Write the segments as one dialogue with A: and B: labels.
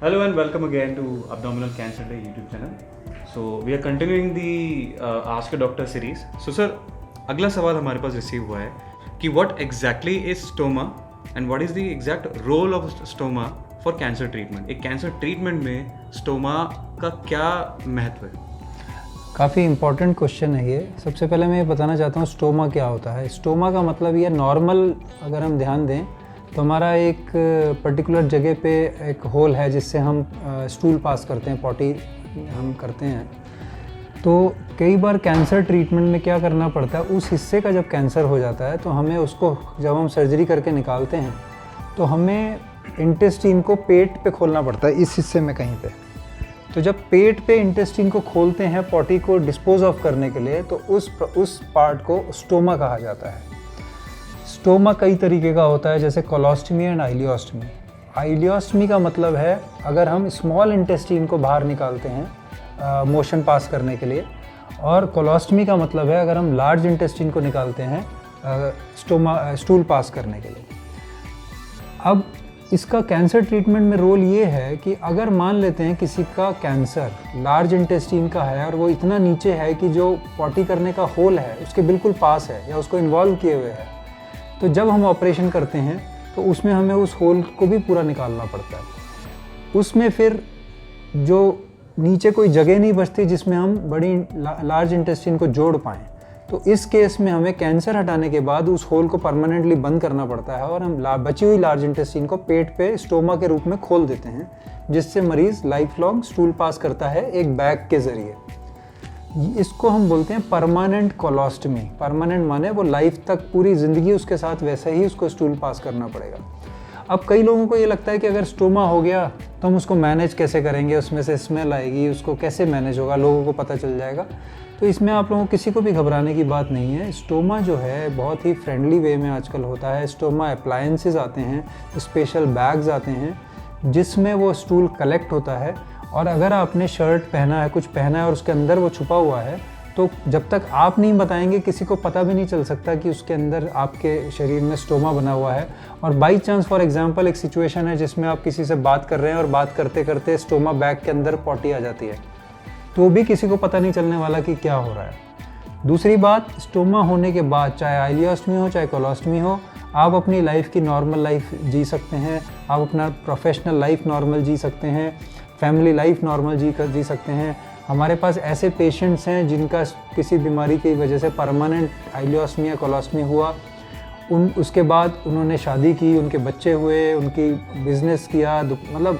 A: Hello and welcome again to Abdominal Cancer Day YouTube channel. So we are continuing the Ask a Doctor series. So sir, अगला सवाल हमारे पास receive हुआ है कि what exactly is stoma and what is the exact role of stoma for cancer treatment. एक cancer treatment में stoma का क्या महत्व है?
B: काफ़ी इम्पॉर्टेंट क्वेश्चन है ये। सबसे पहले मैं ये बताना चाहता हूँ स्टोमा क्या होता है। स्टोमा का मतलब ये नॉर्मल अगर हम ध्यान दें तो हमारा एक पर्टिकुलर जगह पे एक होल है जिससे हम स्टूल पास करते हैं, पॉटी हम करते हैं। तो कई बार कैंसर ट्रीटमेंट में क्या करना पड़ता है, उस हिस्से का जब कैंसर हो जाता है तो हमें उसको जब हम सर्जरी करके निकालते हैं तो हमें इंटेस्टीन को पेट पे खोलना पड़ता है, इस हिस्से में कहीं पे। तो जब पेट पे इंटेस्टीन को खोलते हैं पॉटी को डिस्पोज ऑफ करने के लिए, तो उस पार्ट को स्टोमा कहा जाता है। स्टोमा कई तरीके का होता है, जैसे कोलोस्टमी एंड आइलियोस्टमी। आइलियोस्टमी का मतलब है अगर हम स्मॉल इंटेस्टीन को बाहर निकालते हैं मोशन पास करने के लिए, और कोलोस्टमी का मतलब है अगर हम लार्ज इंटेस्टीन को निकालते हैं स्टूल पास करने के लिए। अब इसका कैंसर ट्रीटमेंट में रोल ये है कि अगर मान लेते हैं किसी का कैंसर लार्ज इंटेस्टीन का है और वो इतना नीचे है कि जो पॉटी करने का होल है उसके बिल्कुल पास है या उसको इन्वॉल्व किए हुए है, तो जब हम ऑपरेशन करते हैं तो उसमें हमें उस होल को भी पूरा निकालना पड़ता है। उसमें फिर जो नीचे कोई जगह नहीं बचती जिसमें हम बड़ी लार्ज इंटेस्टाइन को जोड़ पाएँ। तो इस केस में हमें कैंसर हटाने के बाद उस होल को परमानेंटली बंद करना पड़ता है और हम बची हुई लार्ज इंटेस्टाइन को पेट पे स्टोमा के रूप में खोल देते हैं, जिससे मरीज़ लाइफ लॉन्ग स्टूल पास करता है एक बैग के ज़रिए। इसको हम बोलते हैं परमानेंट कोलोस्टमी। परमानेंट माने वो लाइफ तक पूरी ज़िंदगी उसके साथ वैसे ही उसको स्टूल पास करना पड़ेगा। अब कई लोगों को ये लगता है कि अगर स्टोमा हो गया तो हम उसको मैनेज कैसे करेंगे, उसमें से स्मेल आएगी, उसको कैसे मैनेज होगा, लोगों को पता चल जाएगा। तो इसमें आप लोगों को किसी को भी घबराने की बात नहीं है। स्टोमा जो है बहुत ही फ्रेंडली वे में आजकल होता है। स्टोमा अप्लायंसेस आते हैं, स्पेशल बैग्स आते हैं जिसमें वो स्टूल कलेक्ट होता है, और अगर आपने शर्ट पहना है, कुछ पहना है और उसके अंदर वो छुपा हुआ है, तो जब तक आप नहीं बताएंगे किसी को पता भी नहीं चल सकता कि उसके अंदर आपके शरीर में स्टोमा बना हुआ है। और बाई चांस फॉर एग्जांपल एक सिचुएशन है जिसमें आप किसी से बात कर रहे हैं और बात करते करते स्टोमा बैग के अंदर पॉटी आ जाती है, तो भी किसी को पता नहीं चलने वाला कि क्या हो रहा है। दूसरी बात, स्टोमा होने के बाद चाहे आइलियोस्टमी हो चाहे कोलोस्टमी हो, आप अपनी लाइफ की नॉर्मल लाइफ जी सकते हैं, आप अपना प्रोफेशनल लाइफ नॉर्मल जी सकते हैं, फैमिली लाइफ नॉर्मल जी सकते हैं। हमारे पास ऐसे पेशेंट्स हैं जिनका किसी बीमारी की वजह से परमानेंट आइलियोस्टमी या कोलोस्टमी हुआ, उसके बाद उन्होंने शादी की, उनके बच्चे हुए, उनकी बिजनेस किया, मतलब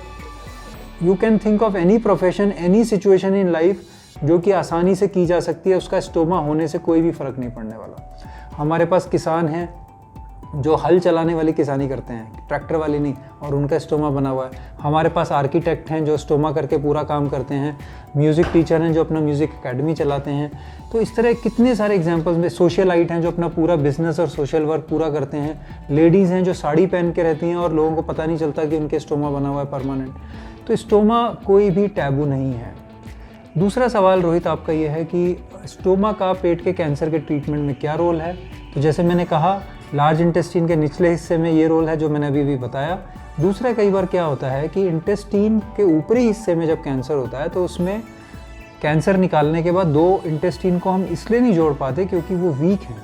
B: you can think of any profession, any situation in life जो कि आसानी से की जा सकती है, उसका स्टोमा होने से कोई भी फ़र्क नहीं पड़ने वाला। हमारे पास किसान हैं जो हल चलाने वाली किसानी करते हैं, ट्रैक्टर वाली नहीं, और उनका स्टोमा बना हुआ है। हमारे पास आर्किटेक्ट हैं जो स्टोमा करके पूरा काम करते हैं। म्यूज़िक टीचर हैं जो अपना म्यूज़िक एकेडमी चलाते हैं। तो इस तरह कितने सारे एग्जांपल्स में, सोशलाइट हैं जो अपना पूरा बिजनेस और सोशल वर्क पूरा करते हैं। लेडीज़ हैं जो साड़ी पहन के रहती हैं और लोगों को पता नहीं चलता कि उनके स्टोमा बना हुआ है परमानेंट। तो स्टोमा कोई भी टैबू नहीं है। दूसरा सवाल रोहित आपका ये है कि स्टोमा का पेट के कैंसर के ट्रीटमेंट में क्या रोल है। तो जैसे मैंने कहा, लार्ज इंटेस्टीन के निचले हिस्से में ये रोल है जो मैंने अभी भी बताया। दूसरा, कई बार क्या होता है कि इंटेस्टीन के ऊपरी हिस्से में जब कैंसर होता है तो उसमें कैंसर निकालने के बाद दो इंटेस्टीन को हम इसलिए नहीं जोड़ पाते क्योंकि वो वीक हैं।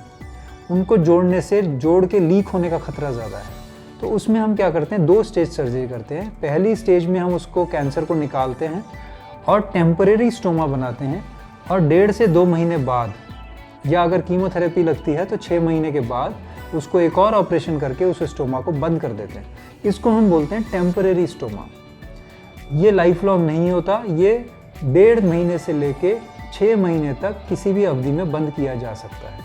B: उनको जोड़ने से जोड़ के लीक होने का खतरा ज़्यादा है। तो उसमें हम क्या करते हैं, 2 स्टेज सर्जरी करते हैं। पहली स्टेज में हम उसको कैंसर को निकालते हैं और टेम्परेरी स्टोमा बनाते हैं, और 1.5 से 2 महीने बाद, या अगर कीमोथेरेपी लगती है तो 6 महीने के बाद उसको एक और ऑपरेशन करके उस स्टोमा को बंद कर देते हैं। इसको हम बोलते हैं टेम्परेरी स्टोमा। ये लाइफ लॉन्ग नहीं होता, ये 1.5 महीने से लेके 6 महीने तक किसी भी अवधि में बंद किया जा सकता है।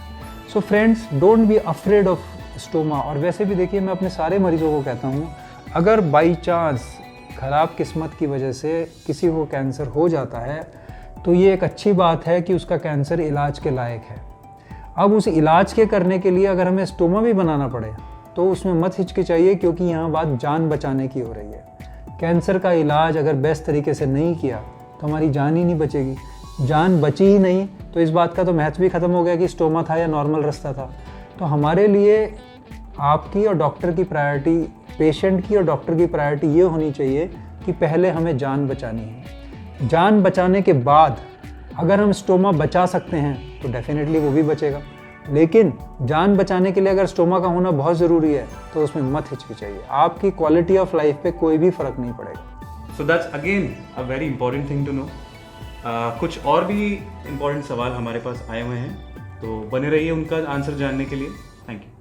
B: So friends, don't be afraid of stoma. और वैसे भी देखिए, मैं अपने सारे मरीजों को कहता हूँ, अगर बाई चांस ख़राब किस्मत की वजह से किसी को कैंसर हो जाता है तो ये एक अच्छी बात है कि उसका कैंसर इलाज के लायक है। अब उस इलाज के करने के लिए अगर हमें स्टोमा भी बनाना पड़े तो उसमें मत हिचकिचाइए, क्योंकि यहाँ बात जान बचाने की हो रही है। कैंसर का इलाज अगर बेस्ट तरीके से नहीं किया तो हमारी जान ही नहीं बचेगी। जान बची ही नहीं तो इस बात का तो महत्व भी ख़त्म हो गया कि स्टोमा था या नॉर्मल रास्ता था। तो हमारे लिए आपकी और डॉक्टर की प्रायोरिटी, पेशेंट की और डॉक्टर की प्रायोरिटी ये होनी चाहिए कि पहले हमें जान बचानी है। जान बचाने के बाद अगर हम स्टोमा बचा सकते हैं तो डेफिनेटली वो भी बचेगा, लेकिन जान बचाने के लिए अगर स्टोमा का होना बहुत ज़रूरी है तो उसमें मत हिचकिचाइए, आपकी क्वालिटी ऑफ लाइफ पे कोई भी फ़र्क नहीं पड़ेगा।
A: So that's again a very important thing to know. कुछ और भी इम्पोर्टेंट सवाल हमारे पास आए हुए हैं, तो बने रहिए उनका आंसर जानने के लिए। Thank you.